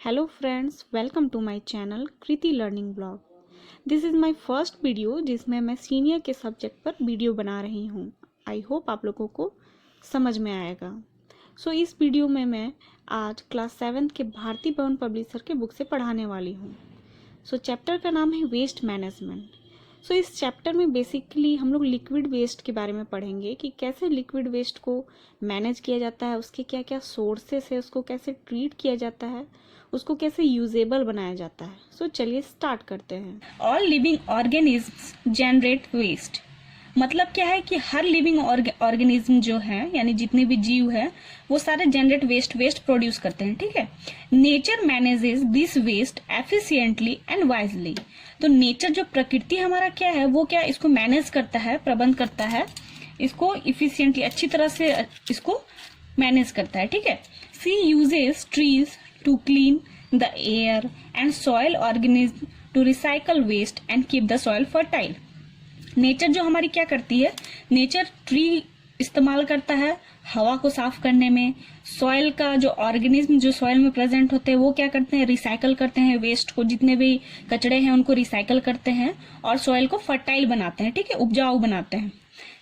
Hello friends, welcome to my channel Kriti learning blog. This is my first video जिसमें मैं senior के subject पर video बना रही हूँ। आई होप आप लोगों को समझ में आएगा। इस वीडियो में मैं आज क्लास 7 के भारती भवन पब्लिशर के बुक से पढ़ाने वाली हूँ। चैप्टर का नाम है वेस्ट मैनेजमेंट। इस चैप्टर में बेसिकली हम लोग लिक्विड वेस्ट के बारे में पढ़ेंगे कि कैसे लिक्विड वेस्ट को मैनेज किया जाता है, उसके क्या क्या सोर्सेस है, उसको कैसे ट्रीट किया जाता है, उसको कैसे यूजेबल बनाया जाता है। चलिए स्टार्ट करते हैं। All living organisms generate waste. मतलब क्या है कि हर लिविंग ऑर्गेनिज्म जो है यानी जितने भी जीव है वो सारे जनरेट वेस्ट प्रोड्यूस करते हैं। ठीक है, nature manages this waste efficiently and wisely. तो नेचर जो प्रकृति हमारा क्या है वो क्या इसको मैनेज करता है, प्रबंध करता है, इसको इफिशिएंटली अच्छी तरह से इसको मैनेज करता है। ठीक है, she uses trees to clean the air and soil organism to recycle waste and keep the soil fertile। Nature जो हमारी क्या करती है, नेचर ट्री इस्तेमाल करता है हवा को साफ करने में, सॉइल का जो ऑर्गेनिज्म जो सॉइल में प्रेजेंट होते हैं वो क्या करते हैं, रिसाइकल करते हैं वेस्ट को, जितने भी कचड़े हैं उनको रिसाइकल करते हैं और सॉइल को फर्टाइल बनाते हैं। ठीक है, उपजाऊ बनाते हैं।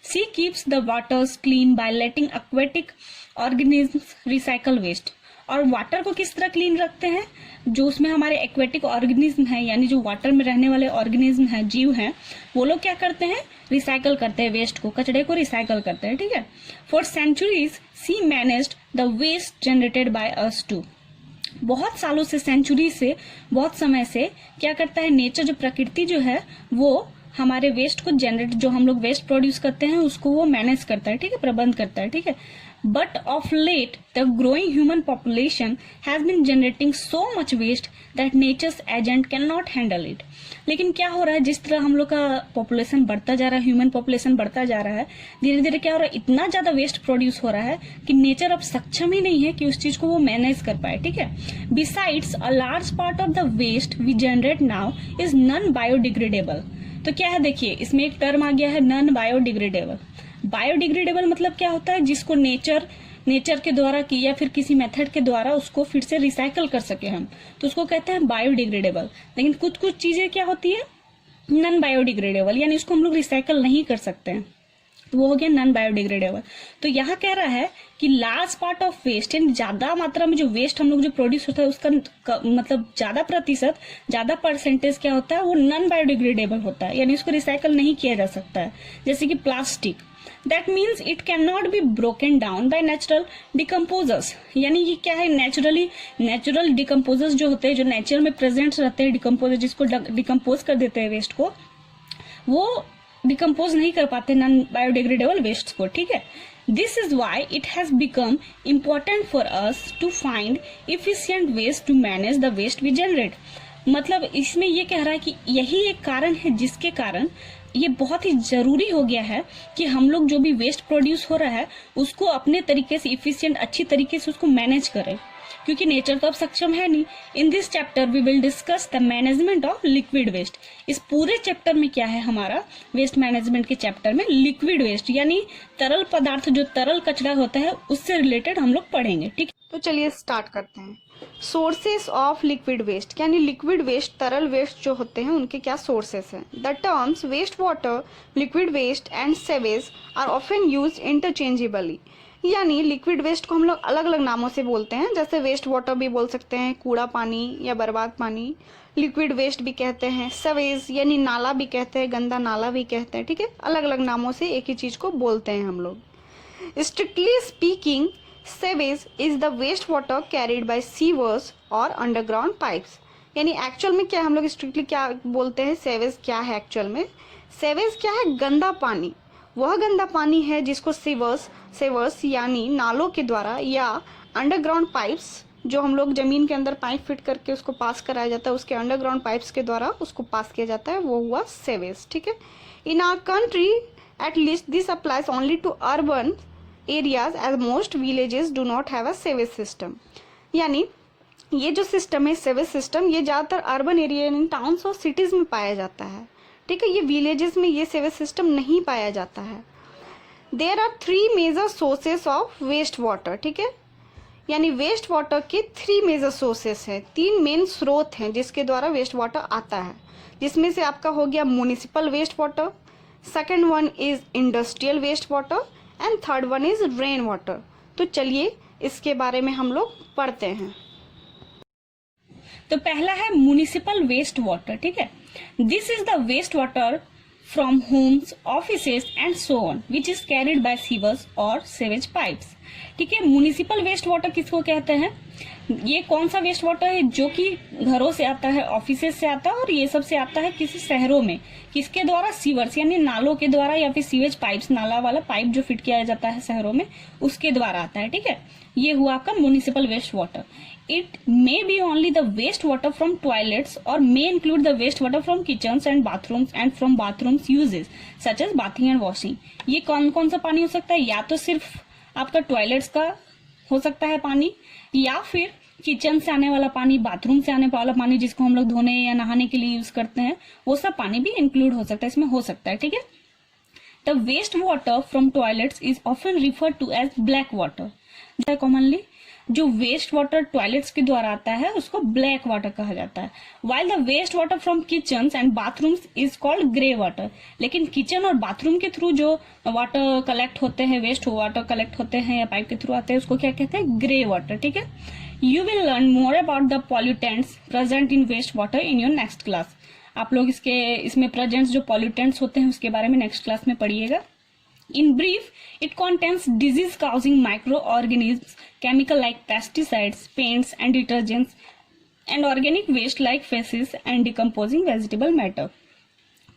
She keeps the waters clean by letting aquatic organisms recycle waste. और वाटर को किस तरह क्लीन रखते हैं, जो उसमें हमारे एक्वेटिक ऑर्गेनिज्म है यानी जो वाटर में रहने वाले ऑर्गेनिज्म हैं, जीव हैं, वो लोग क्या करते हैं, रिसाइकल करते हैं वेस्ट को, कचड़े को रिसाइकल करते हैं। ठीक है, for centuries she managed the waste generated by us too. बहुत सालों से, सेंचुरी से, बहुत समय से क्या करता है नेचर, जो प्रकृति जो है वो हमारे वेस्ट को जनरेट, जो हम लोग वेस्ट प्रोड्यूस करते हैं उसको वो मैनेज करता है। ठीक है, प्रबंध करता है। ठीक है, but of late the growing human population has been generating so much waste that nature's agent cannot handle it। लेकिन क्या हो रहा है, जिस तरह हम लोग का पॉपुलेशन बढ़ता जा रहा है, ह्यूमन पॉपुलेशन बढ़ता जा रहा है, धीरे धीरे क्या हो रहा है, इतना ज्यादा वेस्ट प्रोड्यूस हो रहा है कि नेचर अब सक्षम ही नहीं है कि उस चीज को वो मैनेज कर पाए। ठीक है, besides a large part of the waste we generate now is non biodegradable. तो क्या है, देखिए इसमें एक टर्म आ गया है नॉन बायोडिग्रेडेबल। बायोडिग्रेडेबल मतलब क्या होता है, जिसको नेचर के द्वारा की या फिर किसी मेथड के द्वारा उसको फिर से रिसाइकल कर सके हम, तो उसको कहते हैं बायोडिग्रेडेबल। लेकिन कुछ कुछ चीजें क्या होती है नॉन बायोडिग्रेडेबल, यानी उसको हम लोग रिसाइकल नहीं कर सकते हैं, तो वो हो गया नॉन बायोडिग्रेडेबल। तो यहाँ कह रहा है कि लार्ज पार्ट ऑफ वेस्ट, यानी ज्यादा मात्रा में जो वेस्ट हम लोग जो प्रोड्यूस होता है उसका मतलब ज्यादा प्रतिशत, ज्यादा परसेंटेज क्या होता है, वो नॉन बायोडिग्रेडेबल होता है, यानी उसको रिसाइकल नहीं किया जा सकता है। जैसे कि plastic, that means it can not be broken down by natural decomposers. यानी ये क्या है, नेचुरल डिकम्पोजर्स जो होते हैं, जो नेचर में प्रेजेंट रहते हैं, डिकम्पोजर जिसको डिकम्पोज कर देते हैं वेस्ट को, वो डिकम्पोज नहीं कर पाते नॉन बायोडिग्रेडेबल वेस्ट को। ठीक है, this is why it has become important for us to find efficient ways to manage the waste we generate. मतलब इसमें ये कह रहा है कि यही एक कारण है जिसके कारण ये बहुत ही जरूरी हो गया है कि हम लोग जो भी वेस्ट प्रोड्यूस हो रहा है उसको अपने तरीके से इफिशिएंट, अच्छी तरीके से उसको मैनेज करें, क्योंकि नेचर तो अब सक्षम है नहीं। In this chapter we will discuss the management of liquid waste. इस पूरे चैप्टर में क्या है, हमारा वेस्ट मैनेजमेंट के चैप्टर में लिक्विड वेस्ट यानी तरल पदार्थ, जो तरल कचरा होता है उससे रिलेटेड हम लोग पढ़ेंगे। ठीक, तो चलिए स्टार्ट करते हैं। सोर्सेस ऑफ लिक्विड वेस्ट, यानी लिक्विड वेस्ट, तरल वेस्ट जो होते हैं उनके क्या सोर्सेस हैं। The terms waste water, liquid waste and sewage are often use interchangeably. यानी लिक्विड वेस्ट को हम लोग अलग अलग नामों से बोलते हैं, जैसे वेस्ट वाटर भी बोल सकते हैं, कूड़ा पानी या बर्बाद पानी, लिक्विड वेस्ट भी कहते हैं, सवेज यानी नाला भी कहते हैं, गंदा नाला भी कहते हैं। ठीक है, अलग अलग नामों से एक ही चीज को बोलते हैं हम लोग। Strictly speaking sewage is the waste water carried by sewers और underground pipes। यानी एक्चुअल में क्या हम लोग स्ट्रिक्टली क्या बोलते हैं, सेवेज क्या है एक्चुअल में, सेवेज क्या है, गंदा पानी। वह गंदा पानी है जिसको सेवर्स यानी नालों के द्वारा या अंडरग्राउंड पाइप्स, जो हम लोग जमीन के अंदर पाइप फिट करके उसको पास कराया जाता है, उसके अंडरग्राउंड पाइप्स के द्वारा उसको पास किया जाता है, वो हुआ सेवेज। ठीक है, in our country at least this applies only to urban areas as most villages do not have a sewage system. यानी ये जो सिस्टम है सेवेज सिस्टम, ये ज़्यादातर अर्बन एरिया इन टाउन्स और सिटीज़ में पाया जाता है। ठीक है, ये विलेजेस में ये सेवेज सिस्टम नहीं पाया जाता है। There are 3 major sources of waste water. ठीक है, यानी वेस्ट वाटर के 3 मेजर सोर्सेस हैं, 3 मेन स्रोत हैं जिसके द्वारा वेस्ट वाटर आता है, जिसमें से आपका हो गया municipal waste water, second one is industrial waste water and third one is rain water. तो चलिए इसके बारे में हम लोग पढ़ते हैं। तो पहला है म्युनिसिपल वेस्ट वाटर, ठीक है। This is the waste water from homes, offices and so on which is carried by sewers और सेवेज पाइप्स, ठीक है। म्युनिसिपल वेस्ट वाटर किसको कहते हैं? ये कौन सा वेस्ट वाटर है जो कि घरों से आता है, ऑफिसेज से आता है और ये सब से आता है किसी शहरों में, किसके द्वारा? सीवर्स यानी नालों के द्वारा या फिर सीवेज पाइप्स, नाला वाला पाइप जो फिट किया जाता है शहरों में, उसके द्वारा आता है, ठीक है। ये हुआ आपका municipal waste water. It may be only the waste water from toilets और may include the waste water from kitchens and bathrooms and from bathrooms uses such as bathing and washing. ये कौन कौन सा पानी हो सकता है? या तो सिर्फ आपका टॉयलेट्स का हो सकता है पानी, या फिर किचन से आने वाला पानी, बाथरूम से आने वाला पानी जिसको हम लोग धोने या नहाने के लिए यूज करते हैं, वो सब पानी भी इंक्लूड हो सकता है, इसमें हो सकता है, ठीक है। The waste water from toilets is often referred to as black water. Commonly जो वेस्ट वाटर टॉयलेट्स के द्वारा आता है उसको ब्लैक वाटर कहा जाता है, while the waste water from kitchens and bathrooms is called grey water. लेकिन किचन और बाथरूम के थ्रू जो वाटर कलेक्ट होते हैं, वेस्ट वाटर कलेक्ट होते हैं या पाइप के थ्रू आते हैं, उसको क्या कहते हैं? ग्रे वाटर, ठीक है। You will learn more about the pollutants present in waste water in your next class. आप लोग इसमें प्रेजेंट जो पॉल्यूटेंट्स होते हैं उसके बारे में नेक्स्ट क्लास में पढ़िएगा। In brief, it contains disease-causing microorganisms, chemical like pesticides, paints and detergents, and organic waste like feces and decomposing vegetable matter.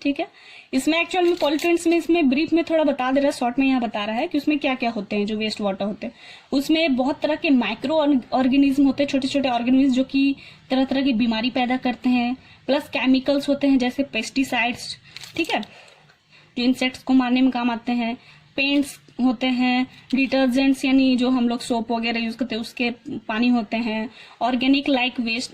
ठीक है। इसमें एक्चुअल में पॉल्यूटेंट्स में इसमें ब्रीफ में थोड़ा बता दे रहा है, शॉर्ट में यहाँ बता रहा है कि उसमें क्या क्या होते हैं जो वेस्ट वाटर होते हैं। उसमें बहुत तरह के माइक्रो ऑर्गेनिज्म होते हैं, छोटे छोटे ऑर्गेनिज्म जो कि तरह तरह की बीमारी पैदा करते हैं, प्लस केमिकल्स होते हैं जैसे पेस्टिसाइड्स, ठीक है, जो इंसेक्ट्स को मारने में काम आते हैं, पेंट्स होते हैं, डिटर्जेंट्स यानी जो हम लोग सोप वगैरह यूज करते हैं उसके पानी होते हैं, organic like waste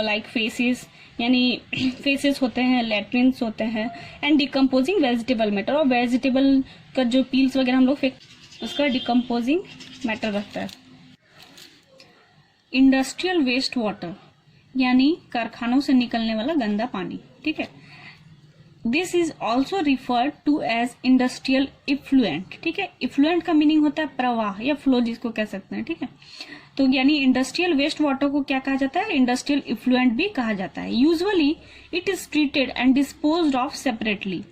like faeces यानी फेसेस होते हैं, लेट्रिन्स होते हैं, एंड डिकम्पोजिंग वेजिटेबल मैटर, और वेजिटेबल का जो पील्स वगैरह हम लोग उसका डिकम्पोजिंग मैटर रहता है। इंडस्ट्रियल वेस्ट वाटर यानी कारखानों से निकलने वाला गंदा पानी, ठीक है। This is also referred to as industrial effluent, ठीक है। इफ्लुएंट का मीनिंग होता है प्रवाह या फ्लो जिसको कह सकते हैं, ठीक है। तो यानी इंडस्ट्रियल वेस्ट वाटर को क्या कहा जाता है? इंडस्ट्रियल इफ्लुएंट भी कहा जाता है। Usually it is treated and disposed of separately.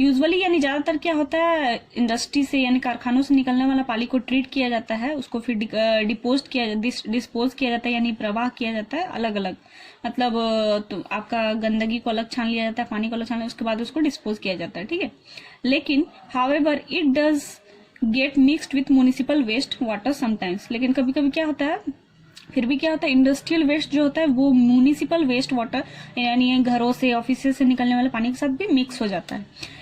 Usually यानी ज्यादातर क्या होता है, इंडस्ट्री से यानी कारखानों से निकलने वाला पानी को ट्रीट किया जाता है, उसको फिर डिस्पोज किया जाता है यानी प्रवाह किया जाता है अलग अलग, मतलब तो आपका गंदगी को अलग छान लिया जाता है, पानी को अलग छान लिया, उसके बाद उसको डिस्पोज किया जाता है, ठीक है। लेकिन however it does get mixed with municipal waste water sometimes. लेकिन कभी कभी क्या होता है, फिर भी क्या होता है, इंडस्ट्रियल वेस्ट जो होता है वो म्युनिसिपल वेस्ट वाटर यानी घरों से ऑफिस से निकलने वाले पानी के साथ भी मिक्स हो जाता है।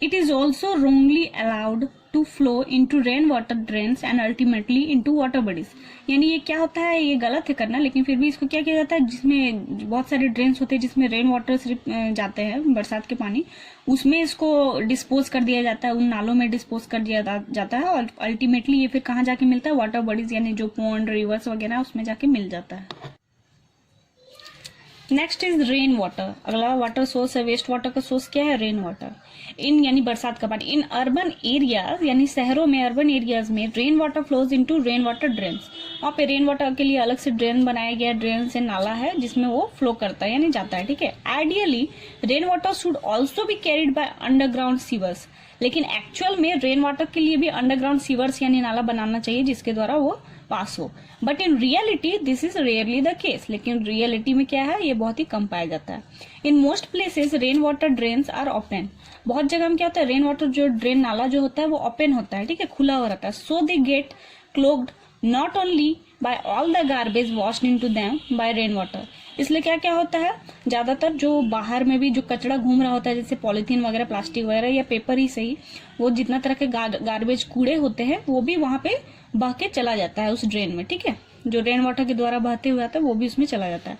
It is also wrongly allowed to flow into rainwater drains and ultimately into water bodies। यानी ये क्या होता है, ये गलत है करना, लेकिन फिर भी इसको क्या किया जाता है, जिसमें बहुत सारे ड्रेन्स होते हैं जिसमें रेन वाटर सिर्फ जाते हैं, बरसात के पानी, उसमें इसको डिस्पोज कर दिया जाता है, उन नालों में डिस्पोज कर दिया जाता है, और अल्टीमेटली ये फिर कहाँ जाके मिलता है? वाटर बॉडीज यानी जो पॉन्ड, रिवर्स वगैरह उसमें जाके मिल जाता है। Next is rain water. अगला वाटर सोर्स है, वेस्ट वाटर का सोर्स क्या है? Rain water. इन यानी बरसात का पानी। इन अर्बन एरियाज यानी शहरों में, अर्बन एरियाज में rain water flows into rain water drains. वहाँ पे रेन वाटर के लिए अलग से ड्रेन बनाया गया, ड्रेन से नाला है जिसमें वो फ्लो करता है यानी जाता है, ठीक है। Ideally rain water should also be carried by underground sewers. लेकिन एक्चुअल में रेन वाटर के लिए भी अंडरग्राउंड सीवर्स यानी नाला बनाना चाहिए जिसके द्वारा वो पास हो, but in reality this is rarely the case. लेकिन रियलिटी में क्या है, ये बहुत ही कम पाया जाता है। In most places rain water drains are open. बहुत जगह में क्या होता है, रेन वाटर जो ड्रेन नाला जो होता है वो ओपन होता है, ठीक है, खुला हुआ रहता है। So they get clogged not only by all the garbage washed into them by rain water. इसलिए क्या क्या होता है, ज्यादातर जो बाहर में भी जो कचरा घूम रहा होता है जैसे पॉलिथीन वगैरह, प्लास्टिक वगैरह या पेपर ही सही, वो जितना तरह के गार्बेज कूड़े होते हैं वो भी वहां पे बह के चला जाता है उस ड्रेन में, ठीक है। जो रेन वाटर के द्वारा बहते हुए आता है वो भी उसमें चला जाता है,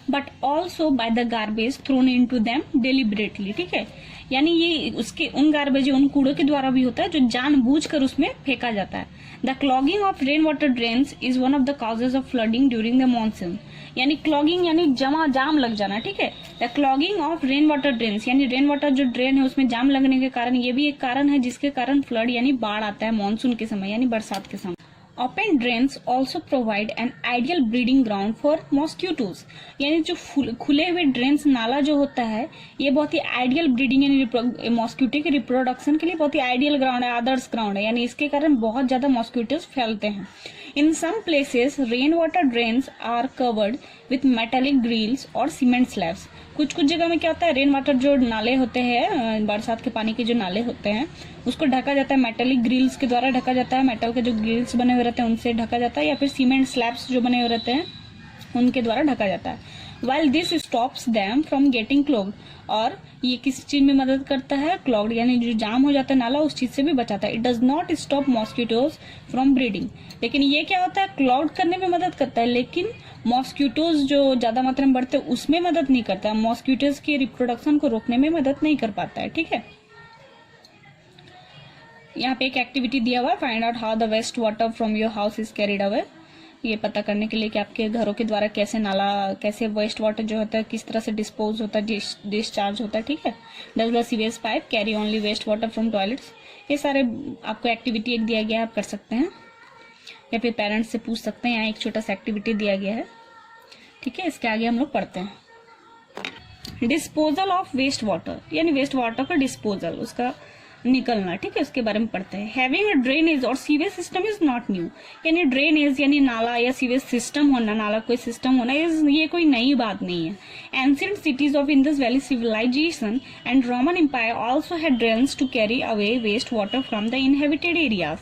but also by the garbage throne into them deliberately, ठीक है। यानी ये उसके उन गार्बेज उन कूड़ों के द्वारा भी होता है जो जानबूझकर उसमें फेंका जाता है। The clogging of rain water drains is one of the causes of flooding during the monsoon. यानी क्लॉगिंग यानी जाम लग जाना, ठीक है। The clogging of rain water drains यानी रेन वाटर जो ड्रेन है उसमें जाम लगने के कारण ये भी एक कारण है जिसके कारण फ्लड यानी बाढ़ आता है मानसून के समय यानी बरसात के समय। Open drains also provide an ideal breeding ground for mosquitoes. यानी जो खुले हुए ड्रेन्स नाला जो होता है ये बहुत ही आइडियल ब्रीडिंग यानी मॉस्क्यूटो के रिप्रोडक्शन के लिए बहुत ही आइडियल ग्राउंड है, आदर्श ग्राउंड है। यानी इसके कारण बहुत ज्यादा मॉस्क्यूटोज फैलते हैं। In some places, rainwater drains are covered with metallic grills और cement slabs। कुछ जगह में क्या होता है, रेन वाटर जो नाले होते हैं, बरसात के पानी के जो नाले होते हैं उसको ढका जाता है मेटेलिक ग्रिल्स के द्वारा ढका जाता है। मेटल के जो ग्रिल्स बने हुए रहते हैं उनसे ढका जाता है या फिर सीमेंट स्लैब्स जो बने हुए रहते हैं उनके द्वारा ढका जाता है। While this stops them from getting clogged, और ये किस चीज में मदद करता है, क्लॉग्ड यानी जो जाम हो जाता है नाला उस चीज से भी बचाता है। It does not stop mosquitoes from breeding. लेकिन ये क्या होता है, क्लॉग्ड करने में मदद करता है लेकिन मॉस्किटोज जो ज्यादा मात्रा में बढ़ते हैं उसमें मदद नहीं करता है। मॉस्किटोज के रिप्रोडक्शन को रोकने में मदद नहीं कर पाता है, ठीक है। यहाँ पे एक एक्टिविटी दिया हुआ है, find out how the waste water from your house is carried away. ये पता करने के लिए कि आपके घरों के द्वारा कैसे वेस्ट वाटर जो होता है किस तरह से डिस्पोज होता है, डिस्चार्ज होता है, ठीक है। Does the sewage pipe carry only waste water from toilets. ये सारे आपको एक्टिविटी एक दिया गया है, आप कर सकते हैं या फिर पेरेंट्स से पूछ सकते हैं। यहाँ एक छोटा सा एक्टिविटी दिया गया है, ठीक है। इसके आगे हम लोग पढ़ते हैं। डिस्पोजल ऑफ वेस्ट वाटर यानी वेस्ट वाटर का डिस्पोजल, उसका निकलना, ठीक है, उसके बारे में पढ़ते हैं। हैविंग अ ड्रेनेज और sewage system is not new. यानी ड्रेनेज यानी नाला या सीवेज सिस्टम होना, नाला कोई सिस्टम होना, ये कोई नई बात नहीं है। Ancient cities of Indus valley civilisation and Roman empire also had drains to carry away waste water from the inhabited areas.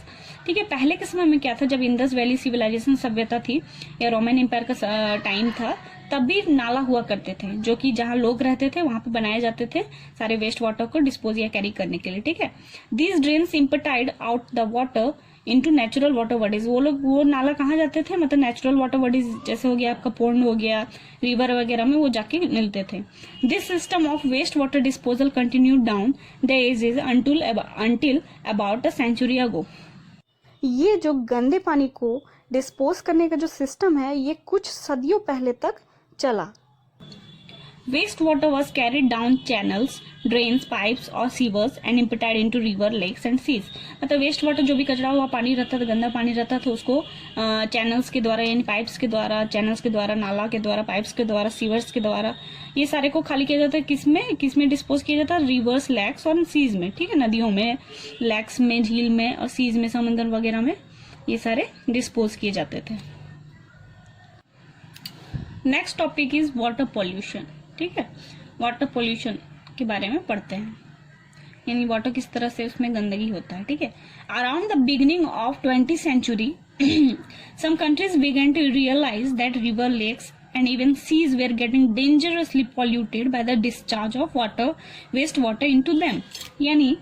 ठीक है, पहले के समय में क्या था, जब इंडस वैली सिविलाइजेशन सभ्यता थी या रोमन एम्पायर का टाइम था, तब भी नाला हुआ करते थे जो कि जहां लोग रहते थे वहां पे बनाए जाते थे सारे वेस्ट वाटर को डिस्पोज या कैरी करने के लिए, ठीक है। These drains emptied out the water into natural water bodies. वो नाला कहाँ जाते थे, मतलब नेचुरल वाटर बॉडीज जैसे हो गया आपका पोंड हो गया, रिवर वगैरह में वो जाके मिलते थे। This system of waste water disposal continued down the ages until about a century ago. ये जो गंदे पानी को डिस्पोज करने का जो सिस्टम है ये कुछ सदियों पहले तक चला। Waste water was carried down channels, drains, pipes और sewers and imparted into river, lakes and seas। मतलब वेस्ट वाटर जो भी कचरा हुआ पानी रहता था, गंदा पानी रहता था, उसको चैनल्स के द्वारा यानी पाइप्स के द्वारा, चैनल्स के द्वारा, नाला के द्वारा, पाइप्स के द्वारा, सीवर्स के द्वारा, ये सारे को खाली किया जाता है। किसमें डिस्पोज किया जाता है, रिवर्स, लैक्स और सीज में, ठीक है, नदियों में, लैक्स में, झील में और सीज में, समंदर वगैरह में ये सारे डिस्पोज किए जाते थे। Next topic is water pollution, ठीक है। वाटर पॉल्यूशन के बारे में पढ़ते हैं, यानी वाटर किस तरह से उसमें गंदगी होता है, ठीक है। Around the beginning of 20th century some countries began to realize that river, lakes and even seas were getting dangerously polluted by the discharge of waste water into them। यानी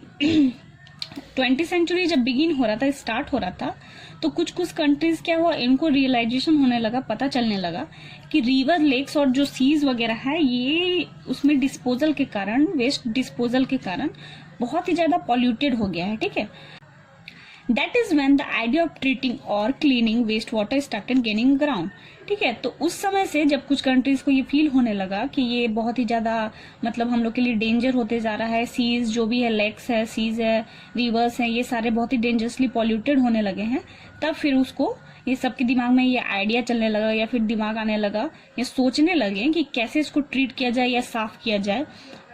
20th सेंचुरी जब begin हो रहा था, start हो रहा था, तो कुछ कंट्रीज क्या हुआ, इनको रियलाइजेशन होने लगा, पता चलने लगा कि रिवर, लेक्स और जो सीज वगैरह है ये उसमें डिस्पोजल के कारण, वेस्ट डिस्पोजल के कारण बहुत ही ज्यादा पॉल्यूटेड हो गया है, ठीक है। That is when the idea of treating और cleaning waste water started gaining ground, ठीक है। तो उस समय से जब कुछ कंट्रीज को ये फील होने लगा कि ये बहुत ही ज्यादा मतलब हम लोग के लिए डेंजर होते जा रहा है, सीज जो भी है, लेक्स है, सीज है, रिवर्स है, ये सारे बहुत ही डेंजरसली पॉल्यूटेड होने लगे हैं, तब फिर उसको ये सबके दिमाग में ये आइडिया चलने लगा या फिर दिमाग आने लगा, ये सोचने लगे कि कैसे इसको ट्रीट किया जाए या साफ किया जाए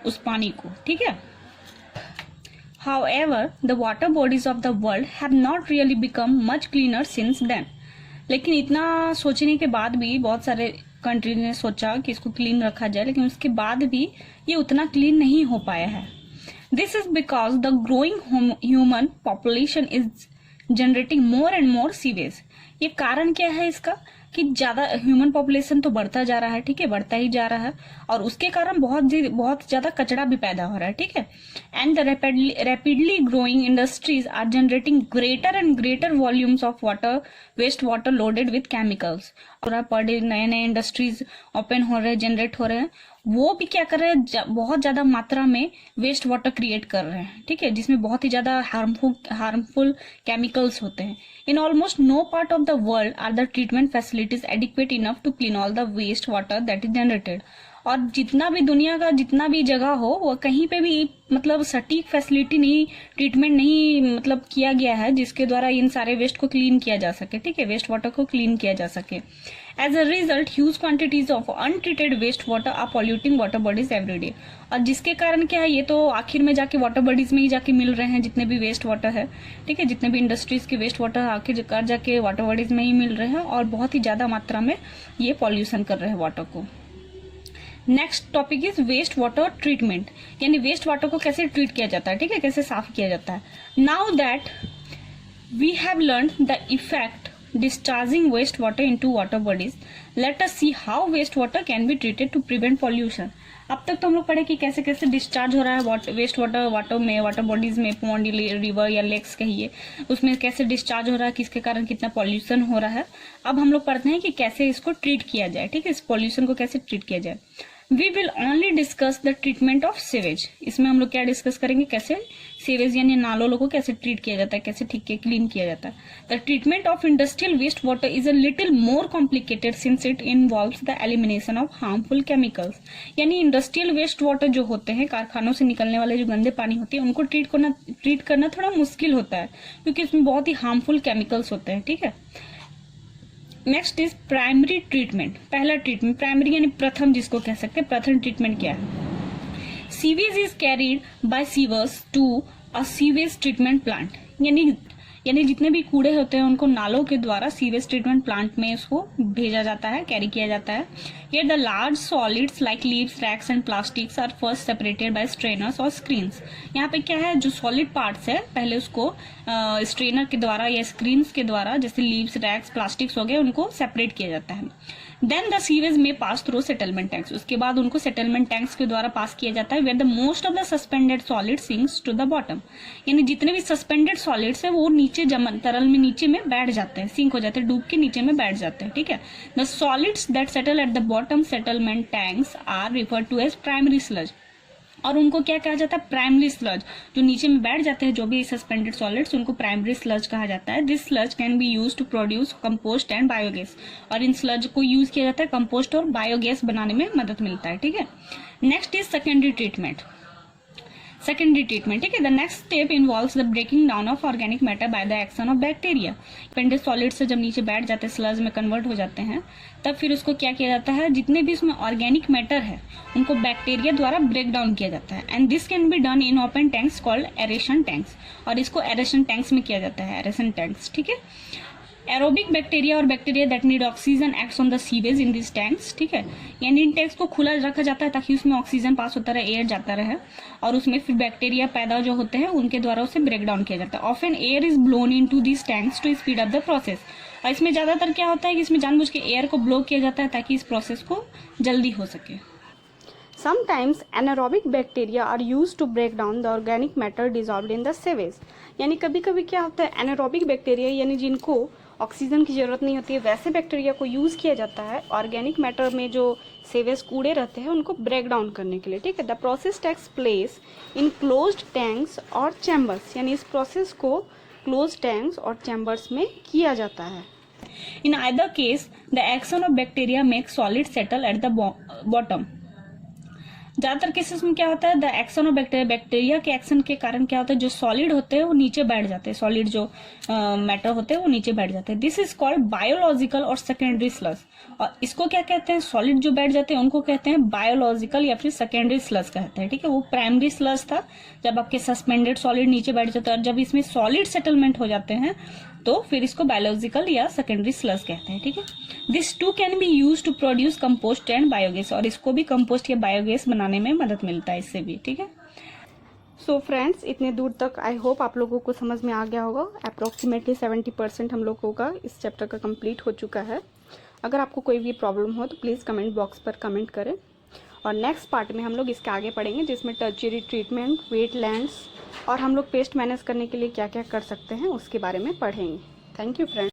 उस पानी को, ठीक है। However, the water bodies of the world have not really become much cleaner since then। लेकिन इतना सोचने के बाद भी बहुत सारे कंट्री ने सोचा कि इसको क्लीन रखा जाए, लेकिन उसके बाद भी ये उतना क्लीन नहीं हो पाया है। This is because the growing human population is generating more and more sewage। ये कारण क्या है इसका कि ज्यादा ह्यूमन पॉपुलेशन तो बढ़ता जा रहा है, ठीक है, बढ़ता ही जा रहा है, और उसके कारण बहुत ज्यादा कचरा भी पैदा हो रहा है, ठीक है। And the rapidly growing industries are generating greater and greater volumes of water, waste water loaded with chemicals. और पर डे नए नए इंडस्ट्रीज ओपन हो रहे हैं, जनरेट हो रहे हैं, वो भी क्या कर रहे हैं, बहुत ज्यादा मात्रा में वेस्ट वाटर क्रिएट कर रहे हैं, ठीक है, जिसमें बहुत ही ज्यादा हार्मफुल केमिकल्स होते हैं। In almost no part of the world are the treatment facilities adequate enough to clean all the waste water that is generated. और जितना भी दुनिया का जितना भी जगह हो, वो कहीं पे भी मतलब सटीक फैसिलिटी नहीं, ट्रीटमेंट नहीं मतलब किया गया है जिसके द्वारा इन सारे वेस्ट को क्लीन किया जा सके, ठीक है, वेस्ट वाटर को क्लीन किया जा सके। As a result huge quantities of untreated waste water are polluting water bodies every day. और जिसके कारण क्या है, ये तो आखिर में जाके वाटर बॉडीज में ही जाके मिल रहे हैं, जितने भी वेस्ट वाटर है, ठीक है, जितने भी इंडस्ट्रीज के वेस्ट वाटर आखिरकार जाके वाटर बॉडीज में ही मिल रहे हैं और बहुत ही ज्यादा मात्रा में ये पॉल्यूशन कर रहे हैं वाटर को। Next topic is waste water treatment, यानी वेस्ट वाटर को कैसे ट्रीट किया जाता है, ठीक है, कैसे साफ किया जाता है। Now that we have learn the effect discharging waste water into water bodies, let us see how waste water can be treated to prevent pollution. अब तक तो हम लोग पढ़े कि कैसे कैसे डिस्चार्ज हो रहा है वेस्ट वाटर में, वाटर बॉडीज में, पॉन्ड, रिवर या लेक्स कहिए, उसमें कैसे डिस्चार्ज हो रहा है, किसके कारण कितना पॉल्यूशन हो रहा है। अब हम लोग पढ़ते हैं कि कैसे इसको ट्रीट किया जाए, ठीक है, इस पॉल्यूशन को कैसे ट्रीट किया जाए। We will only discuss the treatment of sewage. इसमें हम लोग क्या डिस्कस करेंगे, कैसे सीवेज यानी नालों को कैसे ट्रीट किया जाता है, कैसे ठीक के क्लीन किया जाता है। The treatment of industrial waste water is a little more complicated since it involves the elimination of harmful chemicals. यानी इंडस्ट्रियल वेस्ट वाटर जो होते हैं, कारखानों से निकलने वाले जो गंदे पानी होते हैं, उनको ट्रीट करना थोड़ा मुश्किल होता है क्योंकि इसमें बहुत ही हार्मफुल केमिकल्स होते हैं, ठीक है। Next is primary treatment. पहला ट्रीटमेंट प्राइमरी यानी प्रथम, जिसको कह सकते हैं, प्रथम ट्रीटमेंट क्या है। Sewage is carried by sewers to a sewage treatment plant, यानी जितने भी कूड़े होते हैं उनको नालों के द्वारा सीवेज ट्रीटमेंट प्लांट में उसको भेजा जाता है, कैरी किया जाता है। Here the large solids like leaves, racks and plastics are first separated by strainers और screens। यहाँ पे क्या है, जो सॉलिड पार्ट्स है पहले उसको स्ट्रेनर के द्वारा या स्क्रीन्स के द्वारा, जैसे लीव्स, रैक्स, प्लास्टिक्स हो गए, उनको सेपरेट किया जाता है। देन द सीवेज में पास थ्रू सेटलमेंट टैंक्स, उसके बाद उनको सेटलमेंट टैंक्स के द्वारा पास किया जाता है। Where the most of the suspended solid sinks to the bottom, यानी जितने भी सस्पेंडेड सॉलिड्स है वो नीचे तरल में नीचे में बैठ जाते हैं, सिंक हो जाते हैं, डूब के नीचे में बैठ जाते हैं, ठीक है। The solids that settle at the bottom settlement tanks are referred to as primary sludge, और उनको क्या कहा जाता है, प्राइमरी स्लज। जो नीचे में बैठ जाते हैं जो भी सस्पेंडेड सॉलिड्स, उनको प्राइमरी स्लज कहा जाता है। This sludge can be use to produce compost and biogas, और इन स्लज को यूज किया जाता है कंपोस्ट और बायोगैस बनाने में मदद मिलता है, ठीक है। Next is secondary treatment. ठीक है। The next step involves the breaking down of organic matter by the action of bacteria. Pended solid से जब नीचे बैठ जाते हैं, स्लज में कन्वर्ट हो जाते हैं, तब फिर उसको क्या किया जाता है, जितने भी उसमें ऑर्गेनिक मैटर है उनको बैक्टीरिया द्वारा ब्रेक डाउन किया जाता है। And this can be done in open tanks called aeration tanks, और इसको एरेशन टैंक्स में किया जाता है, एरेशन टैंक्स, ठीक है। एरोबिक बैक्टीरिया और bacteria that need oxygen acts on the sewage in this tanks, ठीक है। यानी इन टैंक्स को खुला रखा जाता है ताकि उसमें ऑक्सीजन पास होता रहे, एयर जाता रहे, और उसमें फिर बैक्टीरिया पैदा जो होते हैं उनके द्वारा उसे ब्रेक डाउन किया जाता है। Often air is blown into this tanks to speed up the process, और इसमें ज्यादातर क्या होता है कि इसमें जानबूझ के एयर को ब्लो किया जाता है ताकि इस प्रोसेस को जल्दी हो सके। Sometimes anaerobic bacteria are used to break down the organic matter dissolved in the sewage। यानी कभी कभी क्या होता है, एनारोबिक बैक्टीरिया यानी जिनको ऑक्सीजन की ज़रूरत नहीं होती है, वैसे बैक्टीरिया को यूज़ किया जाता है ऑर्गेनिक मैटर में जो सेवेज कूड़े रहते हैं उनको ब्रेक डाउन करने के लिए, ठीक है। The process takes place in closed tanks और चैम्बर्स, यानी इस प्रोसेस को क्लोज टैंक्स और चैम्बर्स में किया जाता है। In either case the action of bacteria make solid settle at the bottom. ज्यादातर केसेस में क्या होता है, द एक्शन ऑफ बैक्टीरिया के एक्शन के कारण क्या होता है, जो सॉलिड होते हैं वो नीचे बैठ जाते हैं, सॉलिड जो मैटर होते हैं वो नीचे बैठ जाते हैं। दिस इज कॉल्ड बायोलॉजिकल और सेकेंडरी स्लज, और इसको क्या कहते हैं, सॉलिड जो बैठ जाते हैं उनको कहते हैं बायोलॉजिकल या फिर सेकेंडरी स्लज कहते हैं, ठीक है। वो प्राइमरी स्लज था जब आपके सस्पेंडेड सॉलिड नीचे बैठ जाते हैं, और जब इसमें सॉलिड सेटलमेंट हो जाते हैं तो फिर इसको बायोलॉजिकल या सेकेंडरी स्लज कहते हैं, ठीक है। This too can be use to produce compost and biogas, और इसको भी कंपोस्ट या बायोगैस बनाने में मदद मिलता है इससे भी, ठीक है। सो फ्रेंड्स, इतने दूर तक आई होप आप लोगों को समझ में आ गया होगा। अप्रोक्सीमेटली 70% हम लोगों का इस चैप्टर का कंप्लीट हो चुका है। अगर आपको कोई भी प्रॉब्लम हो तो प्लीज़ कमेंट बॉक्स पर कमेंट करें, और नेक्स्ट पार्ट में हम लोग इसके आगे पढ़ेंगे जिसमें टर्शियरी ट्रीटमेंट, वेटलैंड्स और हम लोग पेस्ट मैनेज करने के लिए क्या क्या कर सकते हैं उसके बारे में पढ़ेंगे। Thank you friends.